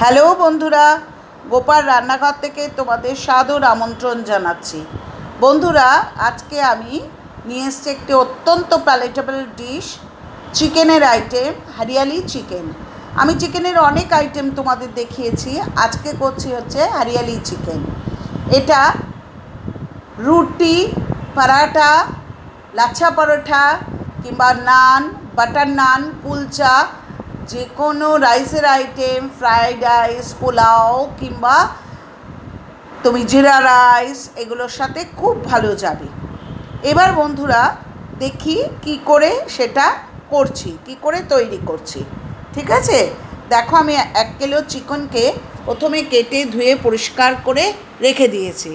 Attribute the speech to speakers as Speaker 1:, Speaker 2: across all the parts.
Speaker 1: Hello বন্ধুরা, গোপাল রান্নাঘর থেকে তোমাদের সাদর আমন্ত্রণ জানাচ্ছি। বন্ধুরা, আজকে আমি নিয়ে এসেছি একটি অত্যন্ত প্যালেটেবল ডিশ, চিকেনের আইটেম, হরিয়ালি চিকেন। আমি চিকেনের অনেক আইটেম তোমাদের দেখিয়েছি, আজকে করছি হচ্ছে হরিয়ালি চিকেন। এটা রুটি, পরাঠা, লাচ্ছা পরোঠা কিংবা নান, বাটার নান, কুলচা, যে কোনো রাইসের আইটেম, ফ্রাইড রাইস, পোলাও কিংবা তুমি জিরা রাইস, এগুলোর সাথে খুব ভালো যাবে। এবার বন্ধুরা দেখি কি করে সেটা করছি, কি করে তৈরি করছি। ঠিক আছে, দেখো আমি 1 কিলো চিকেনকে প্রথমে কেটে ধুয়ে পরিষ্কার করে রেখে দিয়েছি।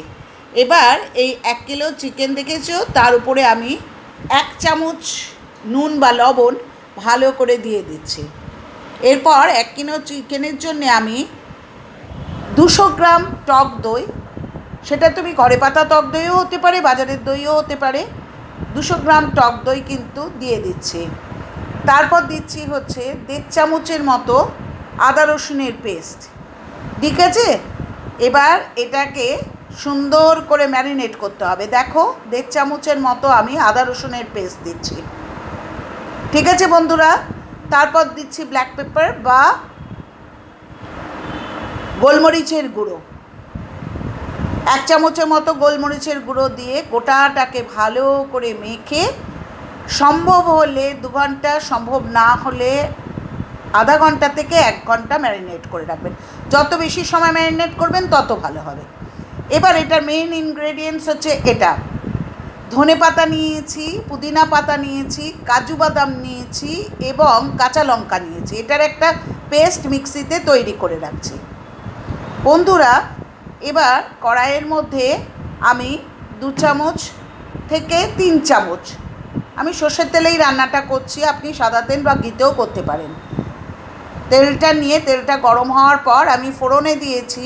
Speaker 1: এবার এই 1 কিলো চিকেন দেখেছো, তার উপরে আমি 1 চামচ নুন বা লবণ ভালো করে দিয়ে দিচ্ছি। এরপর 1 কিলো চিকেনের জন্য আমি 200 গ্রাম টক দই, সেটা তুমি ঘরে পাতা টক দইও হতে পারে, বাজারের দইও হতে পারে, 200 গ্রাম টক দই কিন্তু দিয়ে দিচ্ছি। তারপর দিচ্ছি হচ্ছে 1.5 চামচের মতো আদা রসুনের পেস্ট। ঠিক আছে, এবার এটাকে সুন্দর করে ম্যারিনেট করতে হবে। দেখো 1.5 চামচের মতো আমি আদা রসুনের পেস্ট দিচ্ছি। ঠিক আছে বন্ধুরা, তারপর দিচ্ছি ব্ল্যাক পেপার বা গোলমরিচের গুঁড়ো, 1 চামচের মতো গোলমরিচের গুঁড়ো দিয়ে গোটাটাকে ভালো করে মেখে সম্ভব হলে 2 ঘন্টা, সম্ভব না হলে আধা ঘন্টা থেকে 1 ঘন্টা ম্যারিনেট করে রাখবেন। যত বেশি সময় ম্যারিনেট করবেন তত ভালো হবে। এবার এটার মেইন ইনগ্রেডিয়েন্টস হচ্ছে এটা: ধনে পাতা নিয়েছি, পুদিনা পাতা নিয়েছি, কাজু বাদাম নিয়েছি এবং কাঁচা লঙ্কা নিয়েছি। এটার একটা পেস্ট মিক্সিতে তৈরি করে রাখছি। বন্ধুরা, এবার কড়াইয়ের মধ্যে আমি 2 চামচ থেকে 3 চামচ, আমি সর্ষের তেলেই রান্নাটা করছি, আপনি সাদা তেল বা ঘিতেও করতে পারেন। তেলটা নিয়ে তেলটা গরম হওয়ার পর আমি ফোড়নে দিয়েছি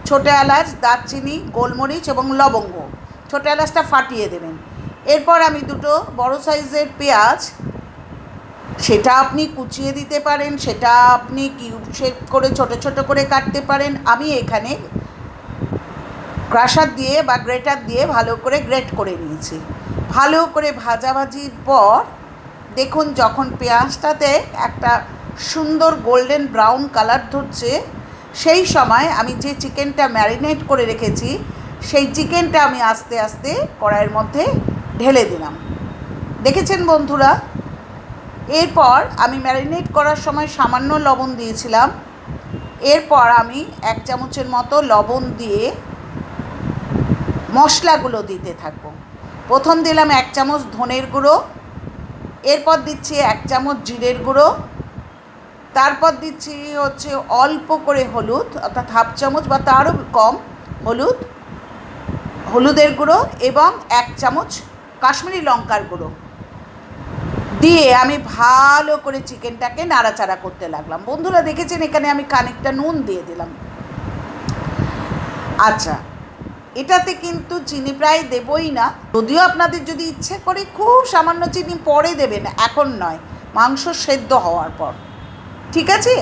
Speaker 1: ছোটো এলাচ, দারচিনি, গোলমরিচ এবং লবঙ্গ। ছোটো এলাচটা ফাটিয়ে দেবেন। এরপর আমি 2টো বড় সাইজের পেঁয়াজ, সেটা আপনি কুচিয়ে দিতে পারেন, সেটা আপনি কিউব শেপ করে ছোট ছোট করে কাটতে পারেন। আমি এখানে ক্রাশার দিয়ে বা গ্রেটার দিয়ে ভালো করে গ্রেট করে নিয়েছি। ভালো করে ভাজাভাজির পর দেখুন, যখন পেঁয়াজটাতে একটা সুন্দর গোল্ডেন ব্রাউন কালার ধরছে, সেই সময় আমি যে চিকেনটা ম্যারিনেট করে রেখেছি সেই চিকেনটা আমি আস্তে আস্তে কড়াইয়ের মধ্যে ঢেলে দিলাম। দেখেছেন বন্ধুরা? এরপর আমি ম্যারিনেট করার সময় সামান্য লবণ দিয়েছিলাম। এরপর আমি 1 চামচের মতো লবণ দিয়ে মশলাগুলো দিতে থাকবো। প্রথম দিলাম 1 চামচ ধনের গুঁড়ো, এরপর দিচ্ছি 1 চামচ জিরের গুঁড়ো, তারপর দিচ্ছি হচ্ছে অল্প করে হলুদ, অর্থাৎ হাফ চামচ বা তারও কম হলুদের গুঁড়ো এবং 1 চামচ কাশ্মীরি লঙ্কার গুঁড়ো দিয়ে আমি ভালো করে চিকেনটাকে নাড়াচাড়া করতে লাগলাম। বন্ধুরা দেখেছেন, এখানে আমি খানিকটা নুন দিয়ে দিলাম। আচ্ছা, এটাতে কিন্তু চিনি প্রায় দেবই না, যদিও আপনাদের যদি ইচ্ছে করে খুব সামান্য চিনি পরে দেবেন, এখন নয়, মাংস সেদ্ধ হওয়ার পর। ঠিক আছে,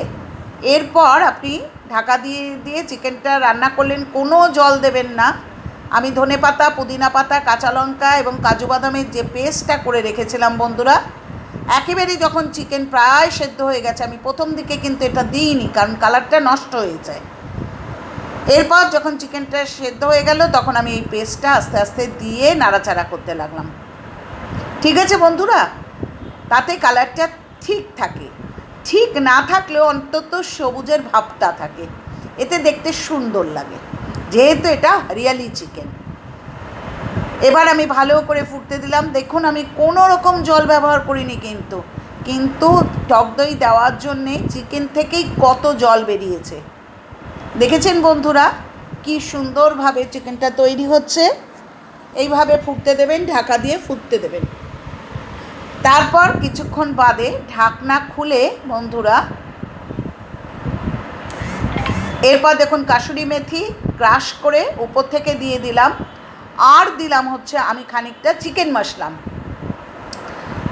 Speaker 1: এরপর আপনি ঢাকা দিয়ে দিয়ে চিকেনটা রান্না করলেন, কোনো জল দেবেন না। আমি ধনে পাতা, পুদিনা পাতা, কাঁচা লঙ্কা এবং কাজু বাদামের যে পেস্টটা করে রেখেছিলাম বন্ধুরা, একেবারেই যখন চিকেন প্রায় সেদ্ধ হয়ে গেছে, আমি প্রথম দিকে কিন্তু এটা দিইনি, কারণ কালারটা নষ্ট হয়ে যায়। এরপর যখন চিকেনটা সেদ্ধ হয়ে গেল, তখন আমি এই পেস্টটা আস্তে আস্তে দিয়ে নাড়াচাড়া করতে লাগলাম। ঠিক আছে বন্ধুরা, তাতে কালারটা ঠিক থাকে, ঠিক না থাকলেও অন্তত সবুজের ভাবটা থাকে, এতে দেখতে সুন্দর লাগে, যেহেতু এটা হরিয়ালি চিকেন। এবার আমি ভালো করে ফুটতে দিলাম। দেখুন, আমি কোনো রকম জল ব্যবহার করিনি, কিন্তু টক দই দেওয়ার জন্যে চিকেন থেকেই কত জল বেরিয়েছে। দেখেছেন বন্ধুরা, কি সুন্দরভাবে চিকেনটা তৈরি হচ্ছে। এইভাবে ফুটতে দেবেন, ঢাকা দিয়ে ফুটতে দেবেন। তারপর কিছুক্ষণ বাদে ঢাকনা খুলে বন্ধুরা, এরপর দেখুন কাসুরি মেথি ক্রাশ করে উপর থেকে দিয়ে দিলাম, আর দিলাম হচ্ছে আমি খানিকটা চিকেন মশলা।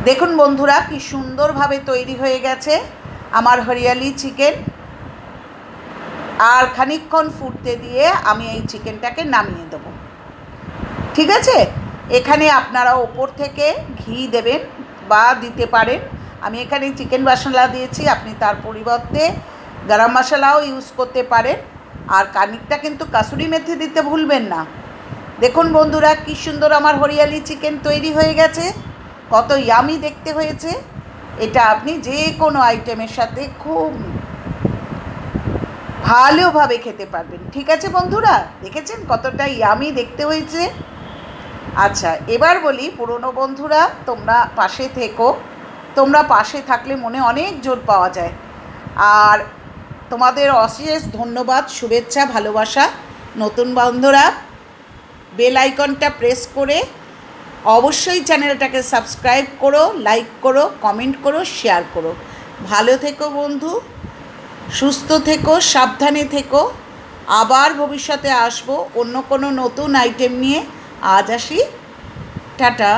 Speaker 1: দেখুন বন্ধুরা, কি সুন্দরভাবে তৈরি হয়ে গেছে আমার হরিয়ালি চিকেন। আর খানিকক্ষণ ফুটতে দিয়ে আমি এই চিকেনটাকে নামিয়ে দেবো। ঠিক আছে, এখানে আপনারা ওপর থেকে ঘি দেবেন বা দিতে পারেন। আমি এখানে চিকেন মশলা দিয়েছি, আপনি তার পরিবর্তে গরম মশলাও ইউজ করতে পারেন। আর খানিকটা কিন্তু কাসুরি মেথি দিতে ভুলবেন না। দেখুন বন্ধুরা, কি সুন্দর আমার হরিয়ালি চিকেন তৈরি হয়ে গেছে, কত ইয়ামি দেখতে হয়েছে। এটা আপনি যে কোনো আইটেমের সাথে খুব ভালোভাবে খেতে পারবেন। ঠিক আছে বন্ধুরা, দেখেছেন কতটা ইয়ামি দেখতে হয়েছে। আচ্ছা, এবার বলি পুরনো বন্ধুরা, তোমরা পাশে থেকো। তোমরা পাশে থাকলে মনে অনেক জোর পাওয়া যায়। আর তোমাদের অশেষ ধন্যবাদ, শুভেচ্ছা, ভালোবাসা। নতুন বন্ধুরা বেল আইকনটা প্রেস করে অবশ্যই চ্যানেলটাকে সাবস্ক্রাইব করো, লাইক করো, কমেন্ট করো, শেয়ার করো। ভালো থেকো বন্ধু, সুস্থ থেকো, সাবধানে থেকো। আবার ভবিষ্যতে আসবো অন্য কোনো নতুন আইটেম নিয়ে। আজ আসি, টাটা।